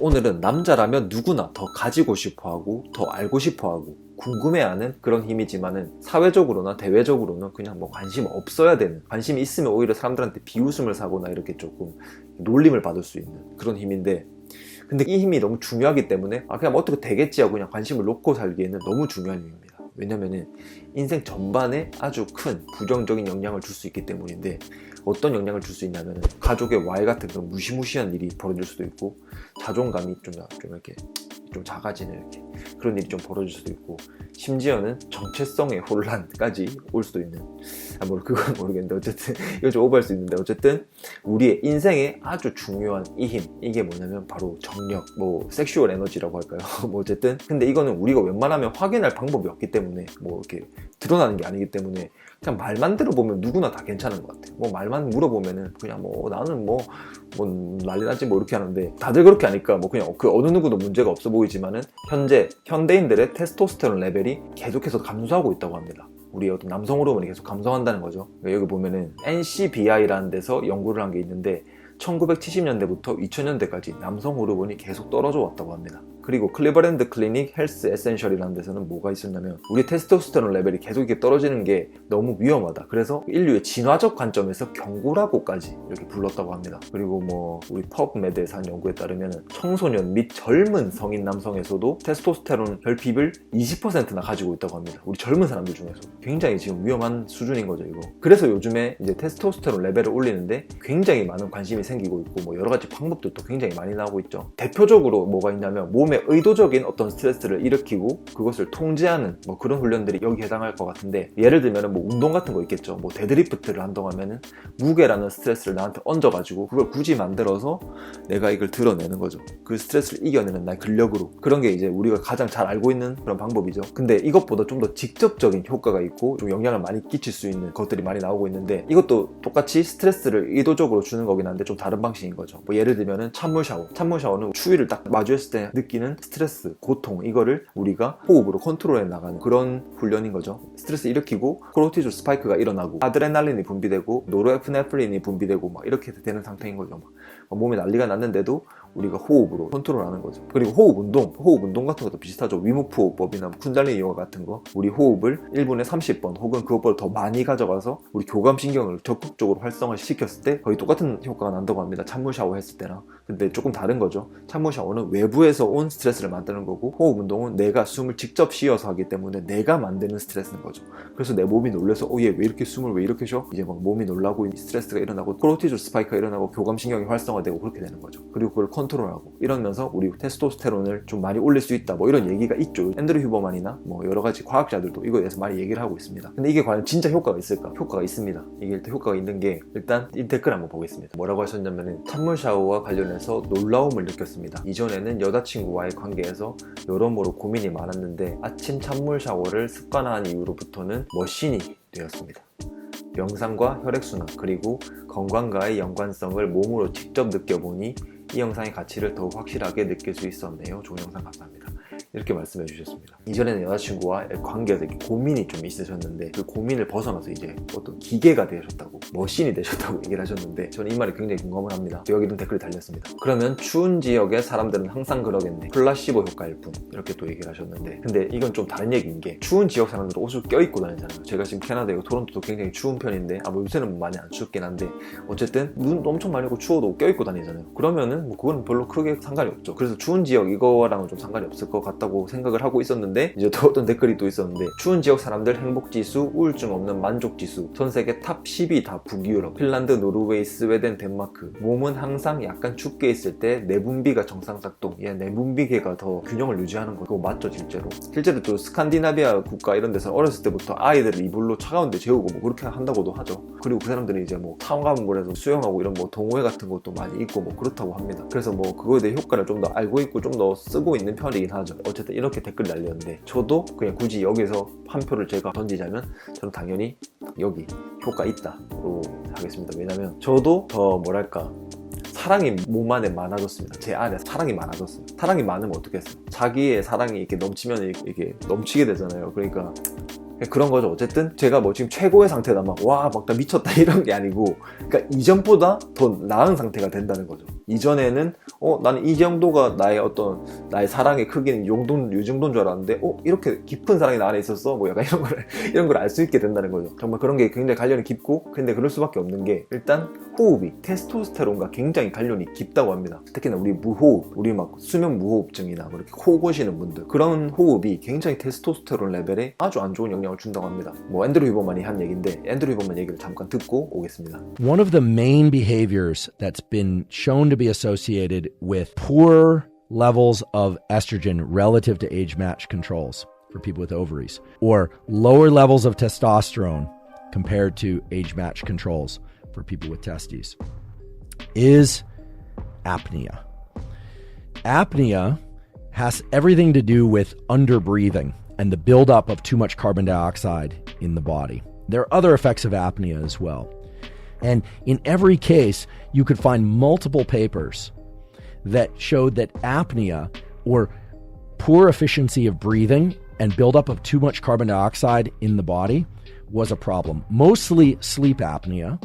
오늘은 남자라면 누구나 더 가지고 싶어하고 더 알고 싶어하고 궁금해하는 그런 힘이지만은 사회적으로나 대외적으로는 그냥 뭐 관심 없어야 되는, 관심이 있으면 오히려 사람들한테 비웃음을 사거나 이렇게 조금 놀림을 받을 수 있는 그런 힘인데, 근데 이 힘이 너무 중요하기 때문에 그냥 뭐 어떻게 되겠지 하고 그냥 관심을 놓고 살기에는 너무 중요한 힘입니다. 왜냐면은 인생 전반에 아주 큰 부정적인 영향을 줄 수 있기 때문인데, 어떤 영향을 줄 수 있냐면은 가족의 와해 같은 그런 무시무시한 일이 벌어질 수도 있고, 자존감이 좀 이렇게 좀 작아지는 이렇게 그런 일이 좀 벌어질 수도 있고, 심지어는 정체성의 혼란까지 올 수도 있는, 뭐 그건 모르겠는데 어쨌든 이거 좀 오버할 수 있는데, 어쨌든 우리의 인생에 아주 중요한 이 힘, 이게 뭐냐면 바로 정력, 뭐 섹슈얼 에너지라고 할까요? 뭐 어쨌든 근데 이거는 우리가 웬만하면 확인할 방법이 없기 때문에, 뭐 이렇게 드러나는 게 아니기 때문에 그냥 말만 들어보면 누구나 다 괜찮은 것 같아요. 뭐 말만 물어보면은 그냥 뭐 나는 뭐 난리 나지 뭐 이렇게 하는데, 다들 그렇게 하니까 뭐 그냥 그 어느 누구도 문제가 없어 보이지만은 현재 현대인들의 테스토스테론 레벨이 계속해서 감소하고 있다고 합니다. 우리 어떤 남성 호르몬이 계속 감소한다는 거죠. 여기 보면은 NCBI라는 데서 연구를 한 게 있는데, 1970년대부터 2000년대까지 남성 호르몬이 계속 떨어져 왔다고 합니다. 그리고 클리버랜드 클리닉 헬스 에센셜이라는 데서는 뭐가 있었냐면, 우리 테스토스테론 레벨이 계속 이렇게 떨어지는 게 너무 위험하다, 그래서 인류의 진화적 관점에서 경고라고까지 이렇게 불렀다고 합니다. 그리고 뭐 우리 펍메드에서 한 연구에 따르면 청소년 및 젊은 성인 남성에서도 테스토스테론 결핍을 20%나 가지고 있다고 합니다. 우리 젊은 사람들 중에서 굉장히 지금 위험한 수준인 거죠, 이거. 그래서 요즘에 이제 테스토스테론 레벨을 올리는데 굉장히 많은 관심이 생기고 있고, 뭐 여러 가지 방법들도 굉장히 많이 나오고 있죠. 대표적으로 뭐가 있냐면, 몸에 의도적인 어떤 스트레스를 일으키고 그것을 통제하는 뭐 그런 훈련들이 여기 해당할 것 같은데, 예를 들면 뭐 운동 같은 거 있겠죠. 뭐 데드리프트를 한다고 하면은 무게라는 스트레스를 나한테 얹어가지고 그걸 굳이 만들어서 내가 이걸 드러내는 거죠. 그 스트레스를 이겨내는 나의 근력으로. 그런 게 이제 우리가 가장 잘 알고 있는 그런 방법이죠. 근데 이것보다 좀 더 직접적인 효과가 있고 좀 영향을 많이 끼칠 수 있는 것들이 많이 나오고 있는데, 이것도 똑같이 스트레스를 의도적으로 주는 거긴 한데 좀 다른 방식인 거죠. 뭐 예를 들면은 찬물 샤워는 추위를 딱 마주했을 때 느끼는 스트레스, 고통, 이거를 우리가 호흡으로 컨트롤해 나가는 그런 훈련인 거죠. 스트레스 일으키고 코르티졸 스파이크가 일어나고 아드레날린이 분비되고 노르에프네프린이 분비되고 막 이렇게 되는 상태인 거죠. 몸에 난리가 났는데도 우리가 호흡으로 컨트롤하는 거죠. 그리고 호흡 운동 같은 것도 비슷하죠. 위무프 호흡법이나 쿤달리니 요가 같은 거, 우리 호흡을 1분에 30번 혹은 그것보다 더 많이 가져가서 우리 교감신경을 적극적으로 활성화시켰을 때 거의 똑같은 효과가 난다고 합니다. 찬물 샤워 했을 때랑. 근데 조금 다른 거죠. 찬물 샤워는 외부에서 온 스트레스를 만드는 거고, 호흡 운동은 내가 숨을 직접 쉬어서 하기 때문에 내가 만드는 스트레스인 거죠. 그래서 내 몸이 놀라서 얘 왜 이렇게 숨을 왜 이렇게 쉬어? 이제 막 몸이 놀라고 스트레스가 일어나고 코르티졸 스파이크가 일어나고 교감신경이 활성화되고 그렇게 되는 거죠. 그리고 그걸 컨트롤하고 이러면서 우리 테스토스테론을 좀 많이 올릴 수 있다, 뭐 이런 얘기가 있죠. 앤드류 휴버만이나 뭐 여러 가지 과학자들도 이거에 대해서 많이 얘기를 하고 있습니다. 근데 이게 과연 진짜 효과가 있을까? 효과가 있습니다. 이게 일단 효과가 있는 게, 일단 이 댓글 한번 보겠습니다. 뭐라고 하셨냐면은, 찬물 샤워와 관련해서 놀라움을 느꼈습니다. 이전에는 여자친구와의 관계에서 여러모로 고민이 많았는데 아침 찬물 샤워를 습관화한 이후로부터는 머신이 되었습니다. 명상과 혈액순환 그리고 건강과의 연관성을 몸으로 직접 느껴보니 이 영상의 가치를 더욱 확실하게 느낄 수 있었네요. 좋은 영상 감사합니다. 이렇게 말씀해 주셨습니다. 이전에는 여자친구와 관계에서 이렇게 고민이 좀 있으셨는데, 그 고민을 벗어나서 이제 어떤 기계가 되셨다고, 머신이 되셨다고 얘기를 하셨는데, 저는 이 말이 굉장히 공감을 합니다. 여기도 댓글이 달렸습니다. 그러면 추운 지역의 사람들은 항상 그러겠네, 플라시보 효과일 뿐, 이렇게 또 얘기를 하셨는데, 근데 이건 좀 다른 얘기인 게, 추운 지역 사람들은 옷을 껴입고 다니잖아요. 제가 지금 캐나다이고 토론토도 굉장히 추운 편인데, 뭐 요새는 많이 안 춥긴 한데 어쨌든 눈 엄청 많이 오고 추워도 껴입고 다니잖아요. 그러면은 뭐 그건 별로 크게 상관이 없죠. 그래서 추운 지역 이거랑은 좀 상관이 없을 것 같다고 생각을 하고 있었는데, 이제 또 어떤 댓글이 또 있었는데, 추운 지역 사람들 행복지수, 우울증 없는 만족지수, 전 세계 탑 10이 다 북유럽, 핀란드, 노르웨이, 스웨덴, 덴마크. 몸은 항상 약간 춥게 있을 때 내분비가 정상작동, 내분비계가 더 균형을 유지하는 거. 그거 맞죠, 실제로 또 스칸디나비아 국가 이런 데서 어렸을 때부터 아이들을 이불로 차가운 데 재우고 뭐 그렇게 한다고도 하죠. 그리고 그 사람들이 이제 뭐 차가운물에서 수영하고 이런 뭐 동호회 같은 것도 많이 있고 뭐 그렇다고 합니다. 그래서 뭐 그거에 대해 효과를 좀 더 알고 있고 좀 더 쓰고 있는 편이긴 하죠. 어쨌든 이렇게 댓글이 달렸는데, 저도 그냥 굳이 여기서 한 표를 제가 던지자면 저는 당연히 여기 효과 있다로 하겠습니다. 왜냐면 저도 더 뭐랄까, 사랑이 몸 안에 많아졌습니다. 제 안에 사랑이 많아졌어요. 사랑이 많으면 어떻게 했어요? 자기의 사랑이 이렇게 넘치면 이게 넘치게 되잖아요. 그러니까 그런 거죠. 어쨌든 제가 뭐 지금 최고의 상태다 막 와 막 나 미쳤다 이런 게 아니고, 그러니까 이전보다 더 나은 상태가 된다는 거죠. 이전에는 나는 이 정도가 나의 사랑의 크기는 이 정도인 줄 알았는데 이렇게 깊은 사랑이 나 안에 있었어 뭐 약간 이런 걸 알 수 있게 된다는 거죠. 정말 그런 게 굉장히 관련이 깊고, 근데 그럴 수밖에 없는 게 일단 호흡이 테스토스테론과 굉장히 관련이 깊다고 합니다. 특히나 우리 무호흡, 우리 막 수면 무호흡증이나 뭐 이렇게 코 고시는 분들, 그런 호흡이 굉장히 테스토스테론 레벨에 아주 안 좋은 영향을 준다고 합니다. 뭐 앤드류 휴버만이 한 얘기인데 앤드류 휴버만 얘기를 잠깐 듣고 오겠습니다. One of the main behaviors that's been shown to be associated with poor levels of estrogen relative to age-matched controls for people with ovaries, or lower levels of testosterone compared to age-matched controls for people with testes, is apnea. Apnea has everything to do with underbreathing and the buildup of too much carbon dioxide in the body. There are other effects of apnea as well. And in every case, you could find multiple papers that showed that apnea, or poor efficiency of breathing and buildup of too much carbon dioxide in the body, was a problem. Mostly sleep apnea,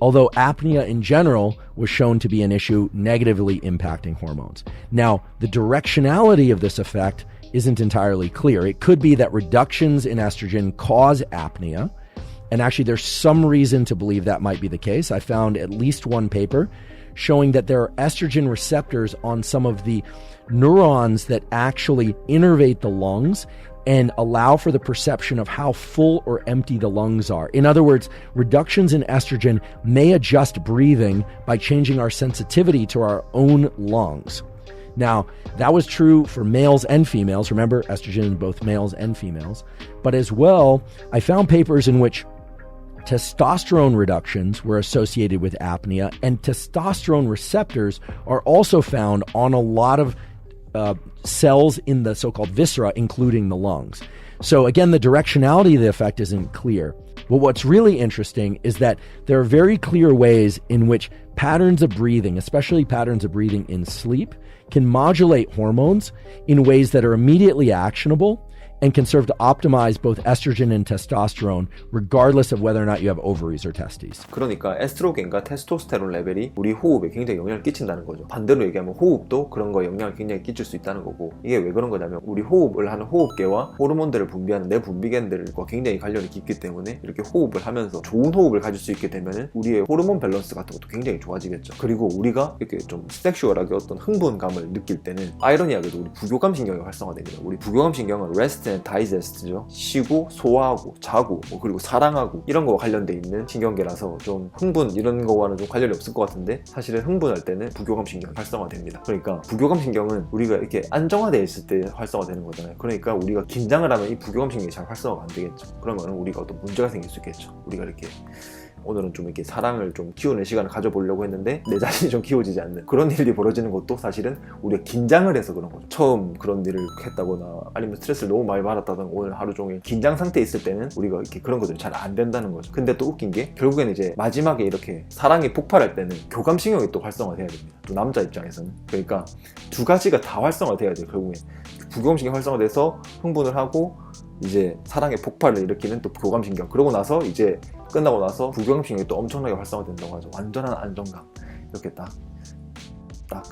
although apnea in general was shown to be an issue negatively impacting hormones. Now, the directionality of this effect isn't entirely clear. It could be that reductions in estrogen cause apnea, and actually there's some reason to believe that might be the case. I found at least one paper showing that there are estrogen receptors on some of the neurons that actually innervate the lungs and allow for the perception of how full or empty the lungs are. In other words, reductions in estrogen may adjust breathing by changing our sensitivity to our own lungs. Now, that was true for males and females. Remember, estrogen in both males and females. But as well, I found papers in which testosterone reductions were associated with apnea, and testosterone receptors are also found on a lot of cells in the so-called viscera, including the lungs. So again, the directionality of the effect isn't clear. But what's really interesting is that there are very clear ways in which patterns of breathing, especially patterns of breathing in sleep, can modulate hormones in ways that are immediately actionable and can serve to optimize both estrogen and testosterone regardless of whether or not you have ovaries or testes. 그러니까 에스트로겐과 테스토스테론 레벨이 우리 호흡에 굉장히 영향을 끼친다는 거죠. 반대로 얘기하면 호흡도 그런 거에 영향을 굉장히 끼칠 수 있다는 거고, 이게 왜 그런 거냐면 우리 호흡을 하는 호흡계와 호르몬들을 분비하는 내분비계들과 굉장히 관련이 깊기 때문에 이렇게 호흡을 하면서 좋은 호흡을 가질 수 있게 되면 우리의 호르몬 밸런스 같은 것도 굉장히 좋아지겠죠. 그리고 우리가 이렇게 좀 섹슈얼하게 어떤 흥분감을 느낄 때는 아이러니하게도 우리 부교감 신경이 활성화됩니다. 우리 부교감 신경은 레스트 다이제스트죠. 쉬고 소화하고 자고 그리고 사랑하고 이런 거와 관련돼 있는 신경계라서 좀 흥분 이런 거와는 좀 관련이 없을 것 같은데, 사실은 흥분할 때는 부교감 신경이 활성화됩니다. 그러니까 부교감 신경은 우리가 이렇게 안정화되어 있을 때 활성화되는 거잖아요. 그러니까 우리가 긴장을 하면 이 부교감 신경이 잘 활성화가 안 되겠죠. 그러면 우리가 어떤 문제가 생길 수 있겠죠. 우리가 이렇게 오늘은 좀 이렇게 사랑을 좀 키우는 시간을 가져보려고 했는데 내 자신이 좀 키워지지 않는 그런 일이 벌어지는 것도 사실은 우리가 긴장을 해서 그런 거죠. 처음 그런 일을 했다거나 아니면 스트레스를 너무 많이 받았다거나 오늘 하루 종일 긴장 상태에 있을 때는 우리가 이렇게 그런 것들이 잘 안 된다는 거죠. 근데 또 웃긴 게 결국에는 이제 마지막에 이렇게 사랑이 폭발할 때는 교감신경이 또 활성화돼야 됩니다. 또 남자 입장에서는. 그러니까 두 가지가 다 활성화돼야 돼요. 결국엔 부교감신경이 활성화돼서 흥분을 하고 이제 사랑의 폭발을 일으키는 또 교감신경, 그러고 나서 이제 끝나고 나서 부교감신경이 또 엄청나게 활성화된다고 하죠. 완전한 안정감, 이렇게 딱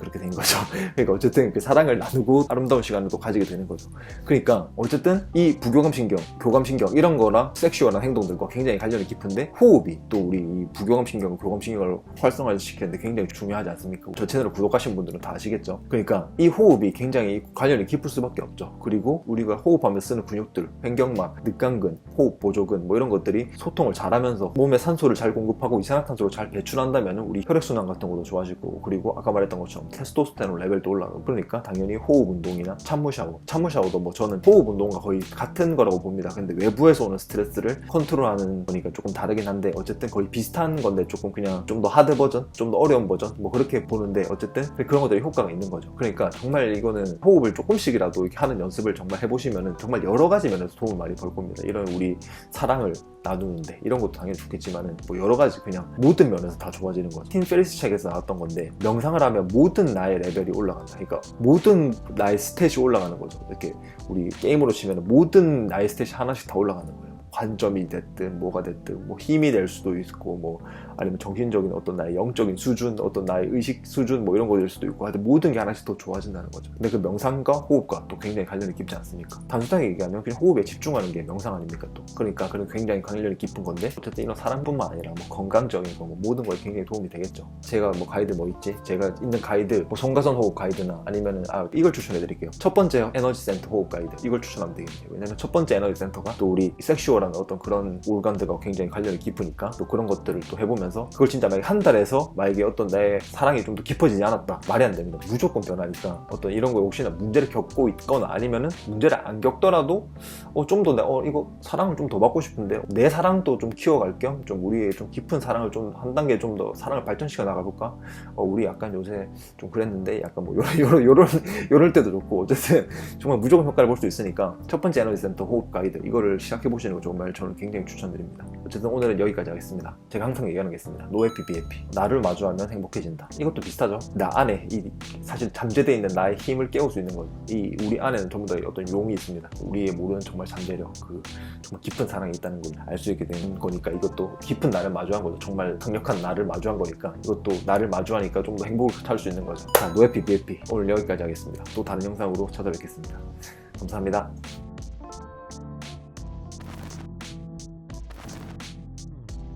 그렇게 된 거죠. 그러니까 어쨌든 그 사랑을 나누고 아름다운 시간을 또 가지게 되는 거죠. 그러니까 어쨌든 이 부교감신경, 교감신경 이런 거랑 섹슈얼한 행동들과 굉장히 관련이 깊은데, 호흡이 또 우리 이 부교감신경, 교감신경을 활성화시키는데 굉장히 중요하지 않습니까? 저 채널을 구독하신 분들은 다 아시겠죠? 그러니까 이 호흡이 굉장히 관련이 깊을 수밖에 없죠. 그리고 우리가 호흡하며 쓰는 근육들, 횡격막, 늑강근, 호흡 보조근 뭐 이런 것들이 소통을 잘하면서 몸에 산소를 잘 공급하고 이산화탄소를 잘 배출한다면 우리 혈액순환 같은 것도 좋아질 거고, 그리고 아까 말했던 것처럼 테스토스테론 레벨도 올라가고, 그러니까 당연히 호흡 운동이나 찬물 샤워도 뭐 저는 호흡 운동과 거의 같은 거라고 봅니다. 근데 외부에서 오는 스트레스를 컨트롤하는 거니까 조금 다르긴 한데 어쨌든 거의 비슷한 건데 조금 그냥 좀 더 하드 버전, 좀 더 어려운 버전 뭐 그렇게 보는데 어쨌든 그런 것들이 효과가 있는 거죠. 그러니까 정말 이거는 호흡을 조금씩이라도 이렇게 하는 연습을 정말 해보시면은 정말 여러 가지 면에서 도움을 많이 벌 겁니다. 이런 우리 사랑을 나누는데 이런 것도 당연히 좋겠지만은 뭐 여러 가지 그냥 모든 면에서 다 좋아지는 거죠. 팀 페리스 책에서 나왔던 건데, 명상을 하면 모든 나의 레벨이 올라간다. 그러니까 모든 나의 스탯이 올라가는 거죠. 이렇게 우리 게임으로 치면 모든 나의 스탯이 하나씩 다 올라가는 거예요. 관점이 됐든 뭐가 됐든 뭐 힘이 될 수도 있고 뭐 아니면 정신적인 어떤 나의 영적인 수준, 어떤 나의 의식 수준 뭐 이런 거일 수도 있고 하여튼 모든 게 하나씩 더 좋아진다는 거죠. 근데 그 명상과 호흡과 또 굉장히 관련이 깊지 않습니까? 단순하게 얘기하면 그냥 호흡에 집중하는 게 명상 아닙니까 또. 그러니까 그런 굉장히 관련이 깊은 건데 어쨌든 이런 사랑뿐만 아니라 뭐 건강적인 거 뭐 모든 거에 굉장히 도움이 되겠죠. 제가 뭐 가이드 뭐 있지? 제가 있는 가이드 뭐 송가선 호흡 가이드나 아니면은 이걸 추천해 드릴게요. 첫 번째 에너지 센터 호흡 가이드 이걸 추천하면 되겠네요. 왜냐면 첫 번째 에너지 센터가 또 우리 섹슈얼한 어떤 그런 올간들과 굉장히 관련이 깊으니까 또 그런 것들을 또 해보면서 그걸 진짜 만약에 한 달에서 만약에 어떤 내 사랑이 좀 더 깊어지지 않았다 말이 안 됩니다. 무조건 변하니까 어떤 이런 거에 혹시나 문제를 겪고 있거나 아니면은 문제를 안 겪더라도 좀 더 이거 사랑을 좀 더 받고 싶은데 내 사랑도 좀 키워갈 겸 좀 우리의 좀 깊은 사랑을 좀 한 단계 좀 더 사랑을 발전시켜 나가볼까? 우리 약간 요새 좀 그랬는데 약간 뭐 요럴 때도 좋고 어쨌든 정말 무조건 효과를 볼 수 있으니까 첫 번째 에너지 센터 호흡 가이드 이거를 시작해 보시는 거 정말 저는 굉장히 추천드립니다. 어쨌든 오늘은 여기까지 하겠습니다. 제가 항상 얘기하는 게 있습니다. 노해피 비해피. 나를 마주하면 행복해진다. 이것도 비슷하죠. 나 안에 사실 잠재되어 있는 나의 힘을 깨울 수 있는 거죠. 우리 안에는 전부 다 어떤 용이 있습니다. 우리의 모르는 정말 잠재력, 정말 깊은 사랑이 있다는 걸 알 수 있게 되는 거니까 이것도 깊은 나를 마주한 거죠. 정말 강력한 나를 마주한 거니까 이것도 나를 마주하니까 좀 더 행복을 찾을 수 있는 거죠. 자, 노해피 비해피 오늘 여기까지 하겠습니다. 또 다른 영상으로 찾아뵙겠습니다. 감사합니다.